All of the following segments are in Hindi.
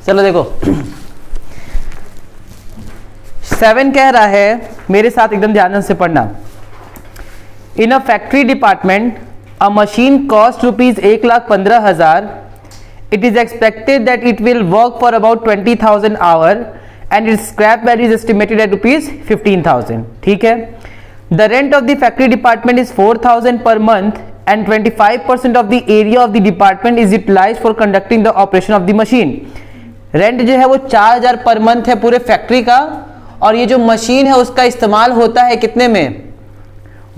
चलो देखो 7 कह रहा है, मेरे साथ एकदम ध्यान से पढ़ना। In a factory department a machine cost rupees 1,15,000. It is expected that it will work for about 20,000 hour and its scrap value is estimated at rupees 15,000. ठीक है। The rent of the factory department is 4,000 per month and 25% of the area of the department is utilized for conducting the operation of the machine. Rent जो है वो 4,000 पर मंथ है पूरे फैक्ट्री का, और ये जो मशीन है उसका इस्तेमाल होता है कितने में,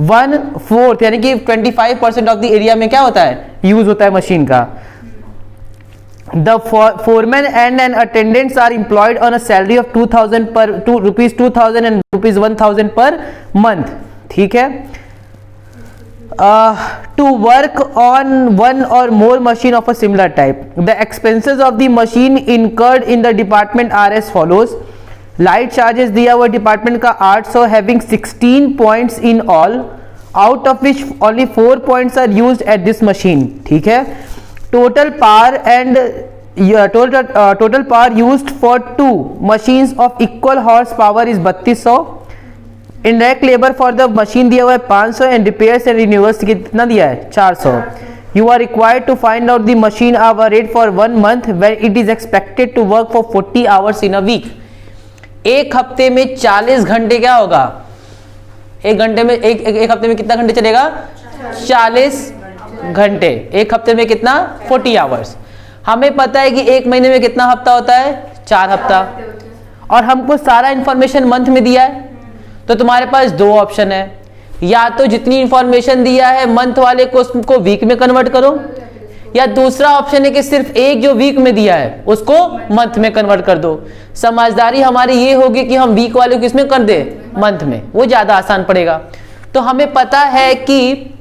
1/4 यानी कि 25% ऑफ द एरिया में क्या होता है, यूज होता है मशीन का। The foreman and an attendants are employed on a salary of 2,000 per rupees 2,000 and rupees 1,000 per month. ठीक है। To work on one or more machine of a similar type. The expenses of the machine incurred in the department are as follows. Light charges दिया हुआ डिपार्टमेंट का 800, having 16 points in all, out of which only 4 points are used at this machine. ठीक है। Total power and total power used for 2 machines of equal horsepower is 3200. Indirect labor for the machine दिया हुआ है 500 and repairs and renewals कितना दिया है 400. You are required to find out the machine hour rate for 1 month where it is expected to work for 40 hours in a week. एक हफ्ते में 40 घंटे क्या होगा, एक हफ्ते में कितना घंटे चलेगा, 40 घंटे। एक हफ्ते में कितना, 40 आवर्स। हमें पता है कि एक महीने में कितना हफ्ता होता है, 4 हफ्ता, और हमको सारा इंफॉर्मेशन मंथ में दिया है। तो तुम्हारे पास 2 ऑप्शन है, या तो जितनी इंफॉर्मेशन दिया है मंथ वाले को उसको वीक में कन्वर्ट करो, या दूसरा ऑप्शन है कि सिर्फ एक जो वीक में दिया है उसको मंथ में कन्वर्ट कर दो। समझदारी हमारी ये होगी कि हम वीक वाले को किसमें कर दे, मंथ में, वो ज्यादा आसान पड़ेगा। तो हमें पता है कि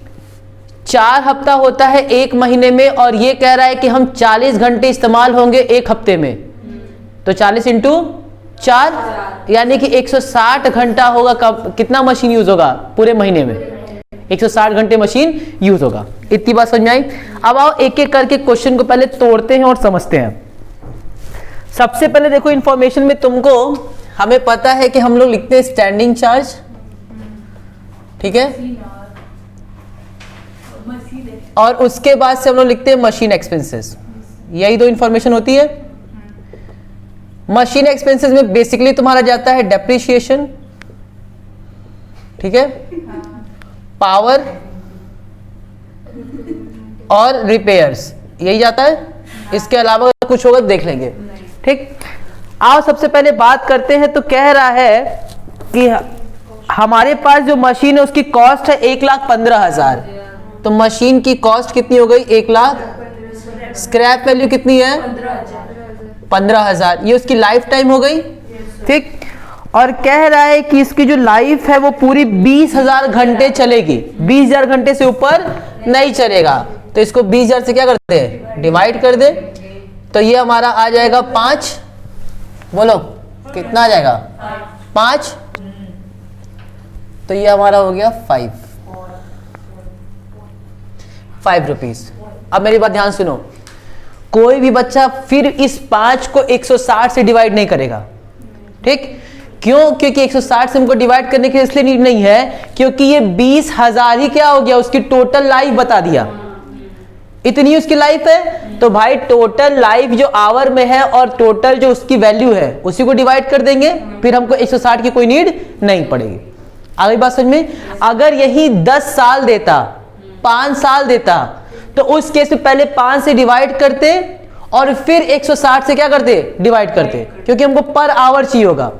4 हफ्ता होता है एक महीने में, और ये कह रहा है कि हम 40 घंटे इस्तेमाल होंगे एक हफ्ते में, तो 40 इंटू 4 यानी कि 160 घंटा होगा। कब कितना मशीन यूज होगा पूरे महीने में, 160 घंटे मशीन यूज होगा। इतनी बात समझ में आई। अब आओ एक एक करके क्वेश्चन को पहले तोड़ते हैं और समझते हैं। सबसे पहले देखो इंफॉर्मेशन में तुमको, हमें पता है कि हम लोग लिखते हैं स्टैंडिंग चार्ज, ठीक है, और उसके बाद से हम लोग लिखते हैं मशीन एक्सपेंसेस। यही 2 इंफॉर्मेशन होती है। मशीन एक्सपेंसेस में बेसिकली तुम्हारा जाता है डेप्रिसिएशन, ठीक है, पावर और रिपेयर्स, यही जाता है। इसके अलावा कुछ होगा तो देख लेंगे, ठीक। आओ सबसे पहले बात करते हैं। तो कह रहा है कि हमारे पास जो मशीन है उसकी कॉस्ट है 1,15,000। तो मशीन की कॉस्ट कितनी हो गई, 1 लाख। स्क्रैप वैल्यू कितनी है, 15,000। ये उसकी लाइफ टाइम हो गई, ठीक। और कह रहा है कि इसकी जो लाइफ है वो पूरी 20,000 घंटे चलेगी, 20,000 घंटे से ऊपर नहीं चलेगा। तो इसको 20,000 से क्या करते हैं, डिवाइड कर दे। तो ये हमारा आ जाएगा 5, बोलो कितना आ जाएगा, 5। तो ये हमारा हो गया 5 रुपीज। अब मेरी बात ध्यान सुनो, कोई भी बच्चा फिर इस 5 को 160 से डिवाइड नहीं करेगा, ठीक। क्यों, क्योंकि 160 से हमको डिवाइड करने के इसलिए नीड नहीं है क्योंकि ये 20,000 ही क्या हो गया, उसकी टोटल लाइफ बता दिया, इतनी उसकी लाइफ है। तो भाई टोटल लाइफ जो आवर में है और टोटल जो उसकी वैल्यू है उसी को डिवाइड कर देंगे, फिर हमको 160 की कोई नीड नहीं पड़ेगी। आगे बात समझ में। अगर यही 10 साल देता, 5 साल देता, तो उस केस में पहले 5 से डिवाइड करते और फिर 160 से क्या करते, डिवाइड करते, क्योंकि हमको पर आवर चाहिए होगा।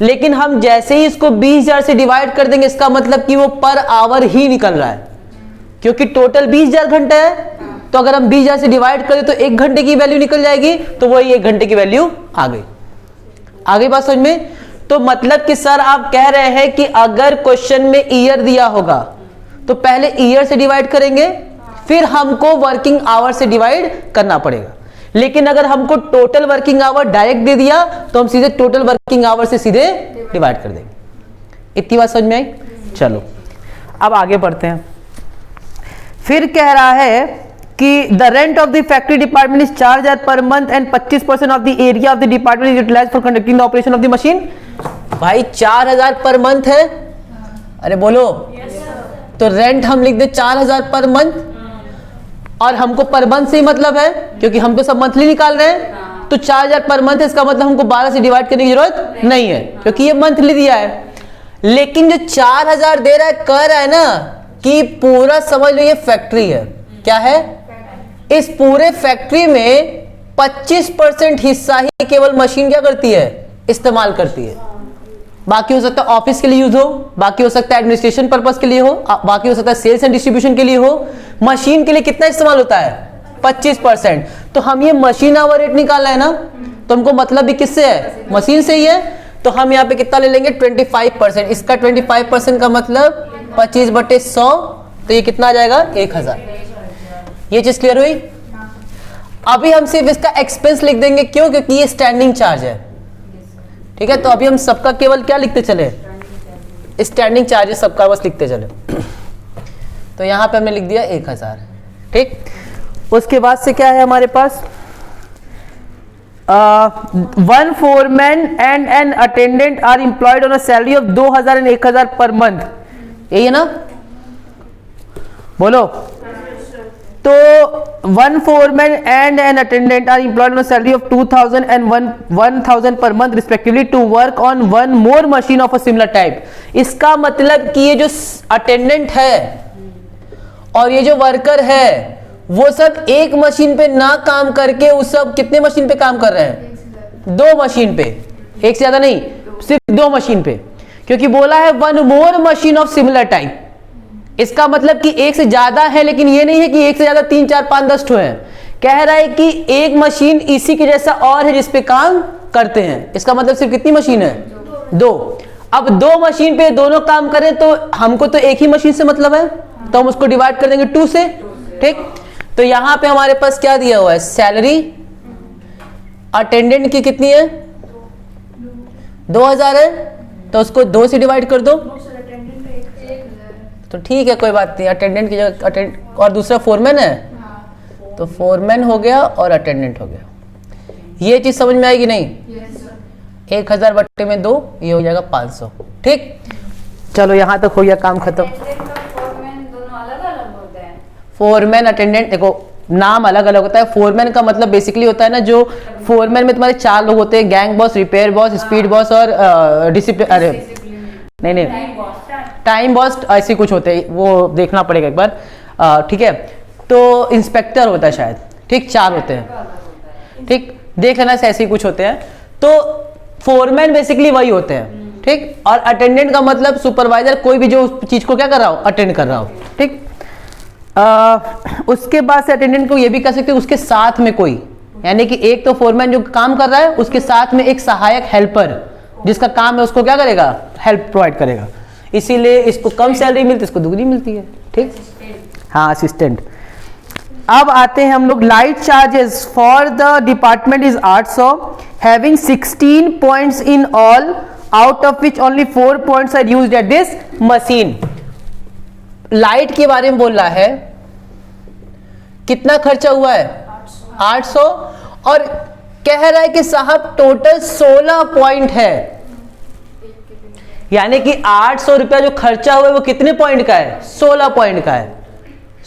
लेकिन हम जैसे ही इसको 20,000 से डिवाइड कर देंगे, इसका मतलब कि वो पर आवर ही निकल रहा है, क्योंकि टोटल 20,000 घंटे है। तो अगर हम 20,000 से डिवाइड करें तो 1 घंटे की वैल्यू निकल जाएगी, तो वही 1 घंटे की वैल्यू आ गई। आगे बात समझ में। तो मतलब कि सर आप कह रहे हैं कि अगर क्वेश्चन में ईयर दिया होगा तो पहले ईयर से डिवाइड करेंगे, फिर हमको वर्किंग आवर से डिवाइड करना पड़ेगा। लेकिन अगर हमको टोटल वर्किंग आवर डायरेक्ट दे दिया तो हम सीधे टोटल वर्किंग आवर से सीधे डिवाइड कर देंगे। इतनी बात समझ में आई। चलो अब आगे बढ़ते हैं। फिर कह रहा है कि the rent of the factory department is 4000 per month and 25% of the area of the department is utilised for conducting the operation of the machine. भाई 4000 पर मंथ है, अरे बोलो। तो रेंट हम लिख दे 4000 पर मंथ, और हमको पर मंथ से ही मतलब है क्योंकि हम तो सब मंथली निकाल रहे हैं। तो 4000 पर मंथ, इसका मतलब हमको 12 से डिवाइड करने की जरूरत नहीं है क्योंकि ये मंथली दिया है। लेकिन जो 4000 दे रहा है, कह रहा है ना कि पूरा समझ लो ये फैक्ट्री है। क्या है? इस पूरे फैक्ट्री में 25% हिस्सा ही केवल मशीन क्या करती है? इस्तेमाल करती है। बाकी हो सकता है ऑफिस के लिए यूज हो, बाकी हो सकता है एडमिनिस्ट्रेशन पर्पस के लिए हो, बाकी हो सकता है सेल्स एंड डिस्ट्रीब्यूशन के लिए हो। मशीन के लिए कितना इस्तेमाल होता है? 25%। तो हम ये मशीन आवर रेट निकालना है ना, तो हमको मतलब भी किससे है? मशीन से ही है। तो हम यहाँ पे कितना ले लेंगे? 25%। इसका 25% का मतलब 25/100, तो ये कितना आ जाएगा? 1000। ये चीज क्लियर हुई? अभी हम सिर्फ इसका एक्सपेंस लिख देंगे। क्यों? क्योंकि ये स्टैंडिंग चार्ज है। ठीक है, तो अभी हम सबका केवल क्या लिखते चले? स्टैंडिंग चार्जेस सबका बस लिखते चले। तो यहां पे हमने लिख दिया 1000। ठीक, उसके बाद से क्या है हमारे पास? One foreman and an attendant are employed on a salary of 2000 and 1000 per month. यही है ना? बोलो। तो one foreman and an attendant are employed on a salary of 2000 and 1000 per month respectively to work on one more machine of a similar type. इसका मतलब कि ये जो अटेंडेंट है और ये जो वर्कर है वो सब एक मशीन पे ना काम करके उस सब कितने मशीन पे काम कर रहे हैं? 2 मशीन पे। एक से ज्यादा नहीं, सिर्फ 2 मशीन पे, क्योंकि बोला है one more machine of similar type. इसका मतलब कि एक से ज्यादा है, लेकिन ये नहीं है कि एक से ज्यादा 3, 4, 5, 10 ठो है। कह रहा है कि एक मशीन इसी के जैसा और है जिसपे काम करते हैं। इसका मतलब सिर्फ कितनी मशीन है? 2। अब 2 मशीन पे दोनों काम करें तो हमको तो एक ही मशीन से मतलब है, तो हम उसको डिवाइड कर देंगे 2 से। ठीक, तो यहां पे हमारे पास क्या दिया हुआ है? सैलरी अटेंडेंट की कितनी है? 2000 है, तो उसको 2 से डिवाइड कर दो। तो ठीक है, कोई बात नहीं। अटेंडेंट की जगह और दूसरा फोरमैन है, तो फोरमैन हो गया और अटेंडेंट हो गया। ये चीज समझ में आएगी नहीं? 1000 बट्टे में 2, ये हो जाएगा 500। ठीक, चलो यहां तक हो गया, काम खत्म। फोरमैन अटेंडेंट देखो नाम अलग अलग होता है। फोरमैन का मतलब बेसिकली होता है ना, जो फोरमैन में तुम्हारे 4 लोग होते हैं, gang boss, repair boss, speed boss और डिसिप्लिन, अरे नहीं टाइम बॉस, ऐसे कुछ होते हैं, वो देखना पड़ेगा एक बार। ठीक है, तो इंस्पेक्टर होता है शायद। ठीक, 4 होते हैं। ठीक, देख लेना, ऐसे ही कुछ होते हैं। तो फोरमैन बेसिकली वही होते हैं। ठीक, और अटेंडेंट का मतलब सुपरवाइजर, कोई भी जो उस चीज को क्या कर रहा हो? अटेंड कर रहा हो। ठीक, उसके बाद से अटेंडेंट को ये भी कह सकते हैं उसके साथ में कोई, यानी कि एक तो फोरमैन जो काम कर रहा है, उसके साथ में एक सहायक हेल्पर जिसका काम है उसको क्या करेगा? हेल्प प्रोवाइड करेगा। इसीलिए इसको कम सैलरी मिलती है, इसको दुगनी मिलती है। ठीक, हाँ, असिस्टेंट। अब आते हैं हम लोग light charges for the department is 800 having 16 points in all, out of which only 4 points are used at this machine. Light के बारे में बोल रहा है, कितना खर्चा हुआ है? 800। और कह रहा है कि साहब टोटल 16 पॉइंट है, यानी कि 800 रुपया जो खर्चा हुआ है वो कितने पॉइंट का है? 16 पॉइंट का है।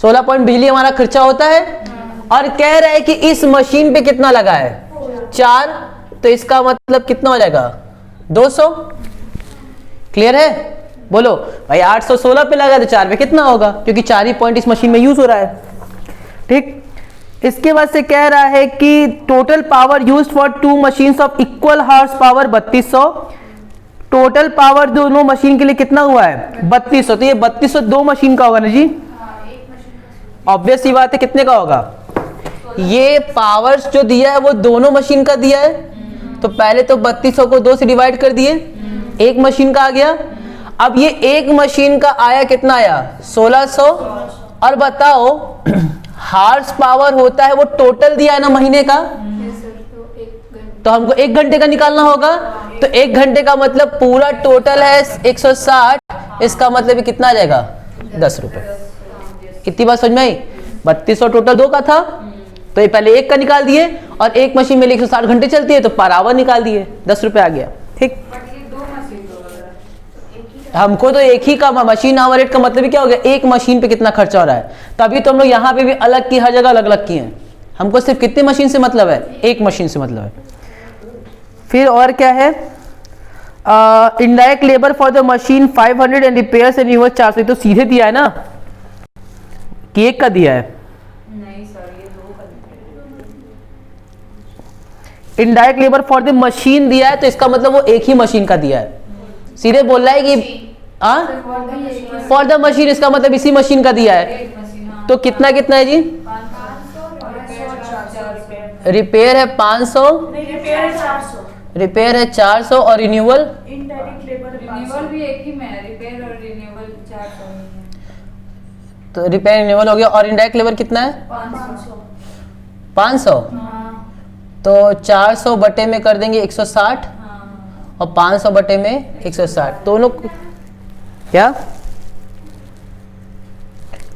16 पॉइंट बिजली हमारा खर्चा होता है। और कह रहा है कि इस मशीन पे कितना लगा है? 4। तो इसका मतलब कितना हो जाएगा? 200। क्लियर है? बोलो भाई, 800 16 पे लगा तो 4 पे कितना होगा? क्योंकि 4 ही पॉइंट इस मशीन में यूज हो रहा है। ठीक, इसके बाद से कह रहा है कि total power used for 2 machines of equal horse power 3200। Total power दोनों मशीन के लिए कितना हुआ है? 3200। तो ये 3200 2 मशीन का होगा ना जी? ऑब्वियस ही बात है, कितने का होगा? ये पावर्स जो दिया है वो दोनों मशीन का दिया है, तो पहले तो 3200 को 2 से डिवाइड कर दिए, एक मशीन का आ गया। अब ये एक मशीन का आया, कितना आया? 1600। और बताओ हार्स पावर होता है वो टोटल दिया है ना महीने का, तो हमको 1 घंटे का निकालना होगा। तो 1 घंटे का मतलब पूरा टोटल है 160, इसका मतलब कितना आ जाएगा? 10 रुपए। कितनी बात समझ में आई? 3200 टोटल 2 का था, तो ये पहले 1 का निकाल दिए, और एक मशीन में 160 घंटे चलती है तो पर आवर निकाल दिए, 10 रुपये आ गया। ठीक, हमको तो एक ही का मशीन आवर रेट का मतलब ही क्या हो गया, एक मशीन पे कितना खर्चा हो रहा है। तभी तो हम लोग यहाँ पे भी अलग की, हर जगह अलग अलग की हैं। हमको सिर्फ कितनी मशीन से मतलब है, एक मशीन से मतलब है। फिर और क्या है, indirect labour for the machine 500 and repairs and reverse 400, तो सीधे दिया है ना कि एक का दिया है? नहीं सर, ये 2 का दिया है। Indirect labour for the machine दिया है तो इसका मतलब वो एक ही मशीन का दिया है। सीधे बोल रहा है कि फॉर द मशीन, इसका मतलब इसी मशीन का दिया है। तो कितना कितना है जी, रिपेयर है 500, रिपेयर है 400 और रिन्यूअल रिन्यूअल भी एक ही में है, रिपेयर और रिन्यूअल 400 में है। तो रिपेयर रिन्यूअल हो गया। और इनडायरेक्ट लेबर कितना है 500। तो 400 बटे में कर देंगे 160 और 500 बटे में 160, दोनों क्या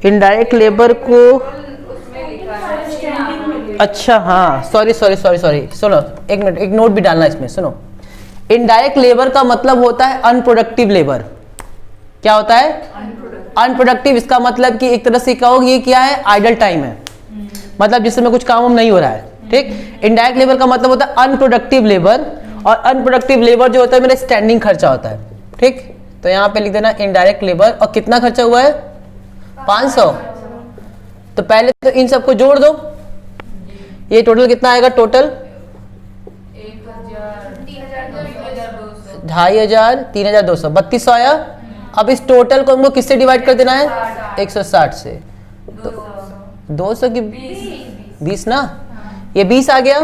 इनडायरेक्ट लेबर को, उसमें लिखा है अच्छा हाँ, सॉरी, सुनो एक मिनट, एक नोट भी डालना इसमें, सुनो। इनडायरेक्ट लेबर का मतलब होता है अनप्रोडक्टिव लेबर। क्या होता है अनप्रोडक्टिव, इसका मतलब कि एक तरह से कहोगे ये क्या है, आइडल टाइम है, मतलब जिसमें कुछ काम नहीं हो रहा है। ठीक, इनडायरेक्ट लेबर का मतलब होता है अनप्रोडक्टिव लेबर, और अनप्रोडक्टिव लेबर जो होता है मेरा स्टैंडिंग खर्चा होता है। ठीक, तो यहाँ पे लिख देना इनडायरेक्ट लेबर, और कितना खर्चा हुआ है 500। तो पहले तो इन सबको जोड़ दो, ये टोटल कितना आएगा, टोटल 2500, 3200, 3200 आया। अब इस टोटल को हमको किससे डिवाइड कर देना है, 160 से। तो 200 की 20 ना, ये 20 आ गया।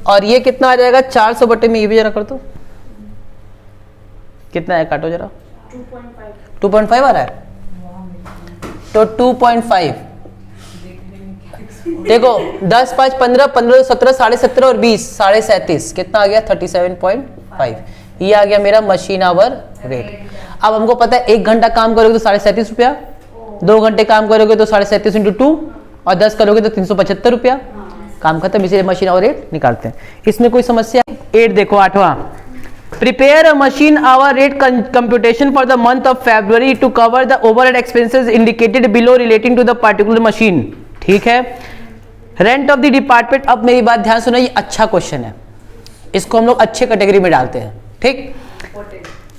और ये कितना आ जाएगा 400 बटे में, ये भी जरा कर दो, कितना है, काटो जरा, 2.5 आ रहा है। तो 2.5 देखो, 10 5 15 15 17 17.5 और 20 37.5, कितना आ गया 37.5। ये आ गया मेरा मशीन आवर रेट। अब हमको पता है 1 घंटा काम करोगे तो 37.5 रुपया, 2 घंटे काम करोगे तो 37.5 × 2, और 10 करोगे तो 375 रुपया, काम खत्म। इसीलिए मशीन आवर रेट निकालते हैं। इसमें कोई समस्या? 8 देखो, 8वां, prepare a machine hour rate computation for the month of February to cover the overhead expenses indicated below relating to the particular machine. ठीक है, रेंट ऑफ द डिपार्टमेंट। अब मेरी बात ध्यान सुनो, ये अच्छा क्वेश्चन है, इसको हम लोग अच्छे कैटेगरी में डालते हैं। ठीक,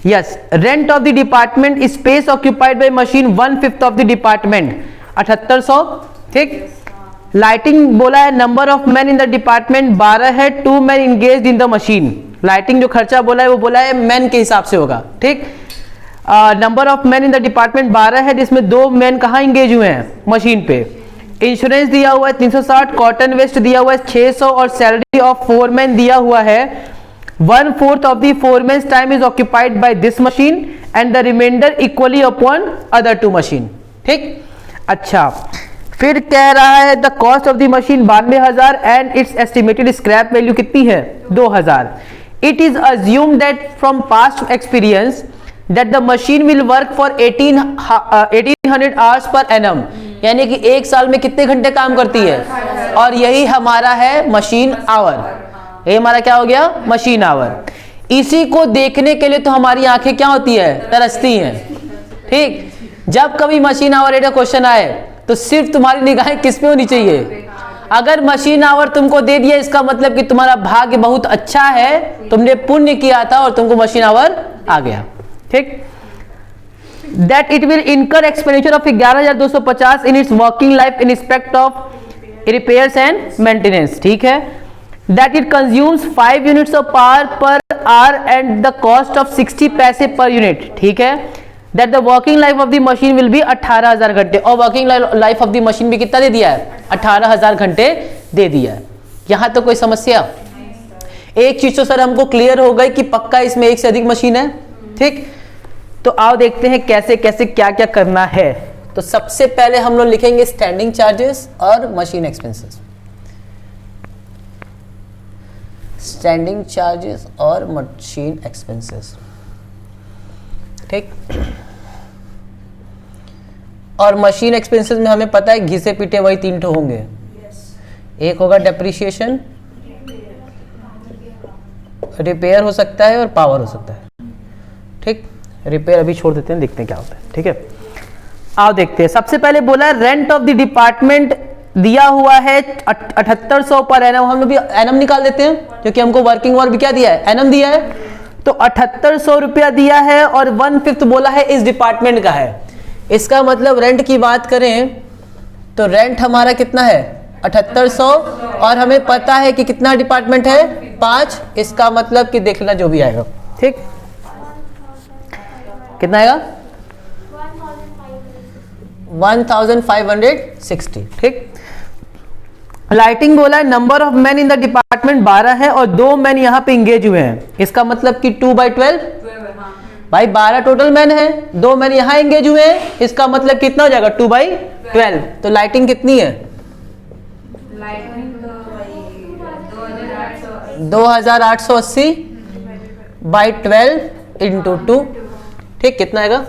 yes, rent of the department, space occupied by machine 1/5 of the department 7800। ठीक, लाइटिंग बोला है, number of man in the department 12 है, 2 man engaged in the machine. Lighting जो खर्चा बोला है वो बोला है मैन के हिसाब से होगा। ठीक, number of man in the department 12 है, जिसमें 2 मैन कहाँ इंगेज हुए हैं, मशीन पे। इंश्योरेंस दिया हुआ है 360, कॉटन वेस्ट दिया हुआ है 600, और सैलरी ऑफ फोरमैन दिया हुआ है 1/4 of the foreman's time is occupied by this machine and the remainder equally upon other 2 machine. ठीक, अच्छा, फिर कह रहा है the cost of the machine 92,000 and its estimated scrap value कितनी है, 2,000। It is assume that from past experience that the machine will work for 1800 hours per annum, यानी कि 1 साल में कितने घंटे काम करती है, और यही हमारा है मशीन आवर। ये हमारा क्या हो गया, मशीन आवर। इसी को देखने के लिए तो हमारी आंखें क्या होती है, तरसती हैं। ठीक, जब कभी मशीन आवर रेट का क्वेश्चन आए तो सिर्फ तुम्हारी निगाहें किस पे होनी चाहिए, अगर मशीन आवर तुमको दे दिया इसका मतलब कि तुम्हारा भाग्य बहुत अच्छा है, तुमने पुण्य किया था और तुमको मशीन आवर आ गया। ठीक, that it will incur expenditure of 11,250 in its working life in respect of repairs and maintenance. ठीक है, that it consumes 5 units of power per hour and the cost of 60 पैसे पर यूनिट। ठीक है, that the working life of the machine will be 18,000 घंटे, और working life of the machine भी कितना दे दिया है, 18,000 घंटे दे दिया है। यहां तो कोई समस्या? एक चीज तो सर हमको क्लियर हो गई कि पक्का इसमें एक से अधिक मशीन है। ठीक, तो आओ देखते हैं कैसे कैसे क्या क्या करना है। तो सबसे पहले हम लोग लिखेंगे स्टैंडिंग चार्जेस और मशीन एक्सपेंसेस। स्टैंडिंग चार्जेस और मशीन एक्सपेंसेस। ठीक, और मशीन एक्सपेंसेस में हमें पता है घिसे पीटे वही 3 ठो होंगे। एक होगा डेप्रिसिएशन, रिपेयर हो सकता है और पावर हो सकता है। ठीक, रिपेयर अभी छोड़ देते हैं, देखते हैं क्या होता है। ठीक है, आओ देखते हैं। सबसे पहले बोला रेंट ऑफ द डिपार्टमेंट दिया हुआ है 7800 पर एनम। हम लोग भी एनम निकाल देते हैं क्योंकि हमको वर्किंग आवर भी क्या दिया है, एनम दिया है। तो 7800 रुपया दिया है और 1/5 बोला है इस डिपार्टमेंट का है। इसका मतलब रेंट की बात करें तो रेंट हमारा कितना है 7800 और हमें पता है कि कितना डिपार्टमेंट है 5। इसका मतलब कि देखना जो भी आएगा। ठीक, कितना आएगा 1560। ठीक, लाइटिंग बोला है number of man in the department 12 है और 2 मैन यहाँ पे इंगेज हुए हैं। इसका मतलब कि 2/12 भाई 12 टोटल मैन है, 2 मैन यहाँ एंगेज हुए हैं। इसका मतलब कितना हो जाएगा 2/12। तो लाइटिंग कितनी है 2880 बाई 12 इंटू 2। ठीक, कितना आएगा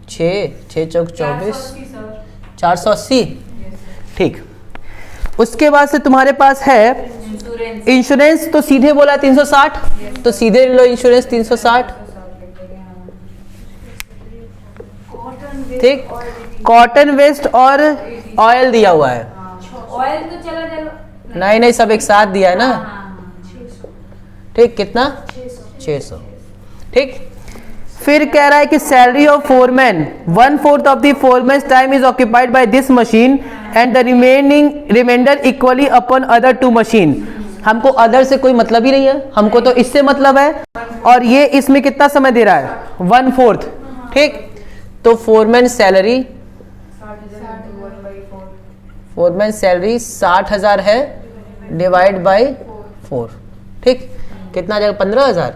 6 चौक 24 480। ठीक, उसके बाद से तुम्हारे पास है इंश्योरेंस। तो सीधे बोला 360, तो सीधे लो इंश्योरेंस 360। ठीक, कॉटन वेस्ट और ऑयल दिया हुआ है। ऑयल तो चला चलो नहीं सब एक साथ दिया है ना। ठीक, कितना 600। ठीक, फिर कह रहा है कि salary of foreman 1/4 of the foreman time is occupied by this machine and the remainder equally upon other 2 machine. हमको अदर से कोई मतलब ही नहीं है, हमको तो इससे मतलब है। और ये इसमें कितना समय दे रहा है 1/4। ठीक, तो फोरमैन सैलरी 60,000 है डिवाइड बाय 4। ठीक, कितना आ जाएगा 15,000।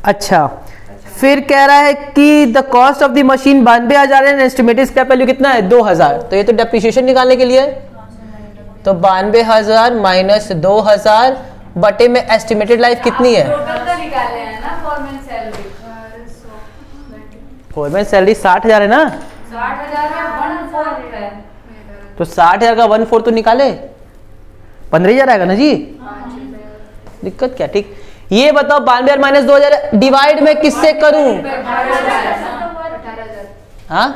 अच्छा, फिर कह रहा है कि the cost of the machine 92,000 है, एस्टिमेटेड स्क्रैप वैल्यू कितना है 2,000। तो ये तो डेप्रिसिएशन निकालने के लिए है। तो 92,000 माइनस 2,000 बटे में एस्टिमेटेड लाइफ कितनी है। टोटल का निकाले हैं ना फॉरमैन सैलरी। फोरमैन सैलरी 60,000 है ना, 60,000 का 1/4 है। तो 60,000 का 1/4 तो निकाले 15,000 आएगा ना जी। दिक्कत क्या। ठीक, ये बताओ 92,000 माइनस 2,000 डिवाइड में किससे करूं। हाँ,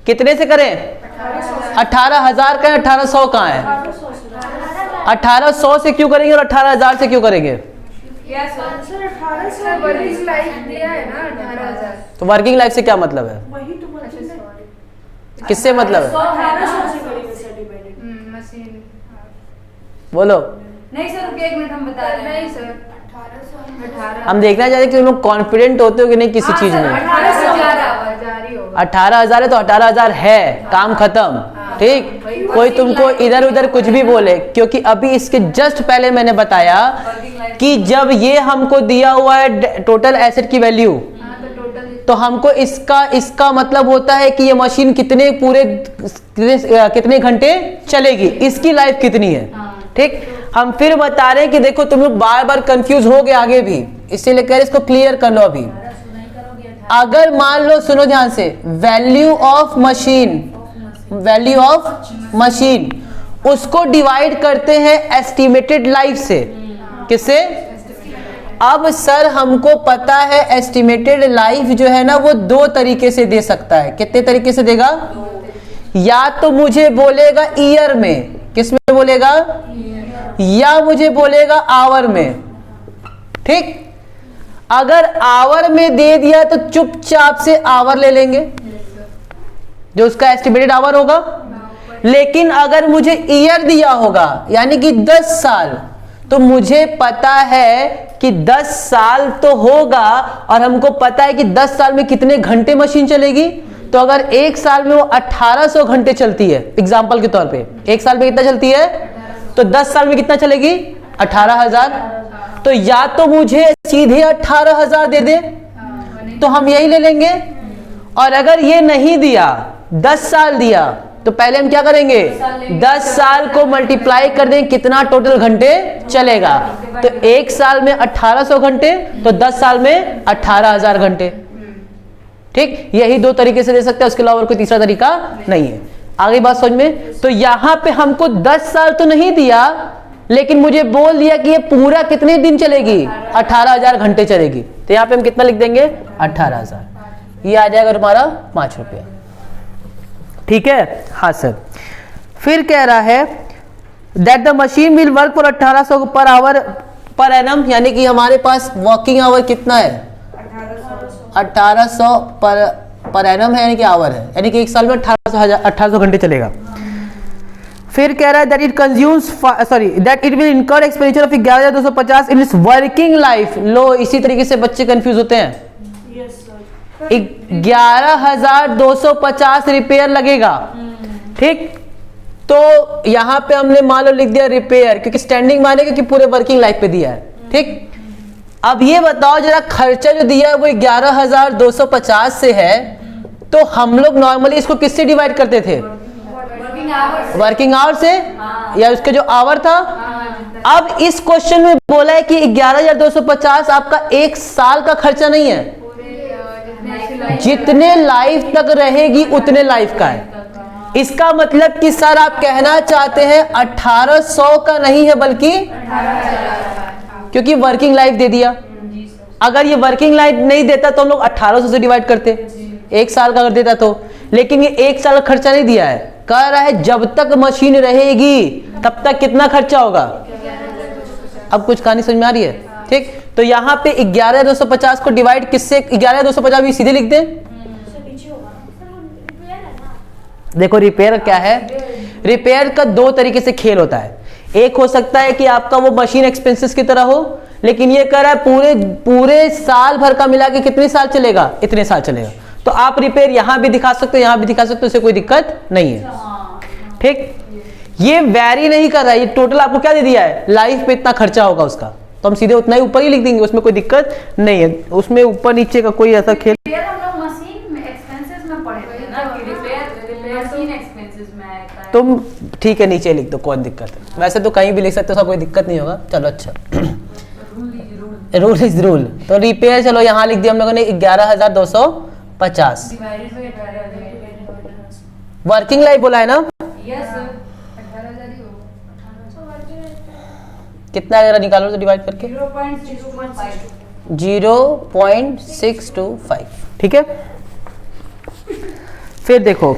कितने से करें 18,000 का है, 1800 का है। 1800 से क्यों करेंगे और 18,000 से क्यों करेंगे। वर्किंग लाइफ दिया है ना 18,000। तो वर्किंग लाइफ से क्या मतलब है, किससे मतलब है मशीन। बोलो। नहीं सर रुकिए 1 मिनट हम बता रहे हैं। नहीं सर 18 हम देखना चाहते हैं कि तुम लोग कॉन्फिडेंट होते हो कि नहीं किसी चीज में। 18,000 जारी होगा। 18,000 है तो 18,000 है, काम खत्म। ठीक, कोई तुमको इधर उधर कुछ भी बोले, क्योंकि अभी इसके जस्ट पहले मैंने बताया कि जब ये हमको दिया हुआ है टोटल एसेट की वैल्यू, तो हमको इसका मतलब होता है कि ये मशीन कितने घंटे चलेगी, इसकी लाइफ कितनी है। ठीक, हम फिर बता रहे हैं कि देखो तुम लोग बार बार कंफ्यूज हो गए आगे भी, इसीलिए कह रहे इसको क्लियर कर लो अभी। अगर मान लो, सुनो ध्यान से, वैल्यू ऑफ मशीन उसको डिवाइड करते हैं एस्टिमेटेड लाइफ से। किससे। अब सर हमको पता है एस्टिमेटेड लाइफ जो है ना वो 2 तरीके से दे सकता है। कितने तरीके से देगा, या तो मुझे बोलेगा ईयर में, किस में बोलेगा, या मुझे बोलेगा आवर में। ठीक, अगर आवर में दे दिया तो चुपचाप से आवर ले लेंगे जो उसका एस्टिमेटेड आवर होगा। लेकिन अगर मुझे ईयर दिया होगा यानी कि 10 साल, तो मुझे पता है कि 10 साल तो होगा और हमको पता है कि 10 साल में कितने घंटे मशीन चलेगी। तो अगर 1 साल में वो 1800 घंटे चलती है, एग्जाम्पल के तौर पे 1 साल में कितना चलती है, तो 10 साल में कितना चलेगी 18,000। तो या तो मुझे सीधे 18,000 दे दे तो हम यही ले लेंगे, और अगर ये नहीं दिया 10 साल दिया तो पहले हम क्या करेंगे, 10 साल को मल्टीप्लाई कर दें, कितना टोटल घंटे चलेगा। तो 1 साल में 1800 घंटे, तो 10 साल में 18,000 घंटे। ठीक, यही 2 तरीके से दे सकते हैं, उसके अलावा और कोई तीसरा तरीका नहीं है। आगे बात समझ में। तो यहां पे हमको 10 साल तो नहीं दिया, लेकिन मुझे बोल दिया कि ये पूरा कितने दिन चलेगी, 18,000 घंटे चलेगी। तो यहां पे हम कितना लिख देंगे, 18,000। ये आ जाएगा तुम्हारा 5 रुपया। ठीक है, हाँ सर। फिर कह रहा है that the machine will work for 1800 per hour पर एनम, यानी कि हमारे पास वर्किंग आवर कितना है, 1800 पर एनम है, यानी कि आवर है, यानी कि 1 साल में 1800 घंटे चलेगा। फिर कह रहा है that it consumes that it will incur expenditure of 11,250 in its working life. लो, इसी तरीके से बच्चे कंफ्यूज होते हैं। 11,250 रिपेयर लगेगा। ठीक, तो यहां पे हमने मान लो लिख दिया रिपेयर, क्योंकि स्टैंडिंग माने क्योंकि पूरे वर्किंग लाइफ पे दिया है। ठीक, अब ये बताओ जरा, खर्चा जो दिया है वो 11,250 से है, तो हम लोग नॉर्मली इसको किससे डिवाइड करते थे, वर्किंग आवर से, या उसके जो आवर था। अब इस क्वेश्चन में बोला है कि 11,250 आपका 1 साल का खर्चा नहीं है, जितने लाइफ तक रहेगी उतने लाइफ का है। इसका मतलब कि सर आप कहना चाहते हैं 1800 का नहीं है, बल्कि क्योंकि वर्किंग लाइफ दे दिया। अगर ये वर्किंग लाइफ नहीं देता तो हम लोग 1800 से डिवाइड करते, 1 साल का अगर देता तो। लेकिन ये 1 साल का खर्चा नहीं दिया है, कह रहा है जब तक मशीन रहेगी तब तक कितना खर्चा होगा। अब कुछ कहानी समझ में आ रही है। ठीक, तो यहाँ पे 11,250 को डिवाइड किससे, 11,250 भी सीधे लिख दें। देखो रिपेयर क्या है, रिपेयर का 2 तरीके से खेल होता है। एक हो सकता है कि आपका वो मशीन एक्सपेंसेस की तरह हो, लेकिन ये कह रहा है पूरे साल भर का मिला के कितने साल चलेगा, इतने साल चलेगा। तो आप रिपेयर यहां भी दिखा सकते हो, यहां भी दिखा सकते हो, इससे कोई दिक्कत नहीं है। ठीक, ये वैरी नहीं कर रहा है, ये टोटल आपको क्या दे दिया है, लाइफ पे इतना खर्चा होगा उसका, तो हम सीधे उतना ही ऊपर ही लिख देंगे, उसमें कोई दिक्कत नहीं है। उसमें ऊपर नीचे का कोई ऐसा खेल तुम ठीक है नीचे लिख दो, कोई दिक्कत है। वैसे तो कहीं भी लिख सकते हो, कोई दिक्कत नहीं होगा। चलो अच्छा, रूल इज रूल। तो रिपेयर चलो यहाँ लिख दिया हम लोगों ने 11,250। वर्किंग लाइफ बोला है ना, कितना अगर निकालो तो डिवाइड करके 0.625। ठीक है, फिर देखो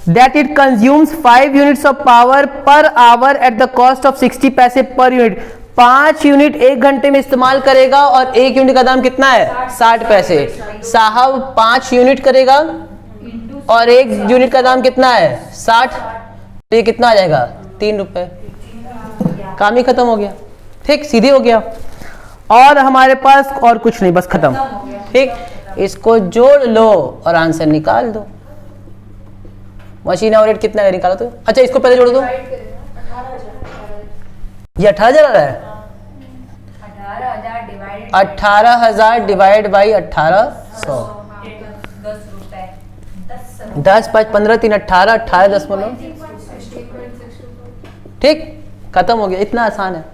that it consumes 5 units of power per hour at the cost of 60 पैसे per unit। 5 यूनिट 1 घंटे में इस्तेमाल करेगा और 1 यूनिट का दाम कितना है, 60 पैसे। साहब 5 यूनिट करेगा और 1 यूनिट का दाम कितना है, 60, तो ये कितना आ जाएगा, 3 रुपए। काम ही खत्म हो गया। ठीक, सीधे हो गया, और हमारे पास और कुछ नहीं, बस खत्म। ठीक, इसको जोड़ लो और आंसर निकाल दो। मशीन आवर रेट कितना है निकालो तो। अच्छा इसको पहले जोड़ दो, ये 18,000 आ रहा है, 18,000 डिवाइड बाई 1800, 10 5 15 3 18, 18 10 बोलो। ठीक, खत्म हो गया, इतना आसान है।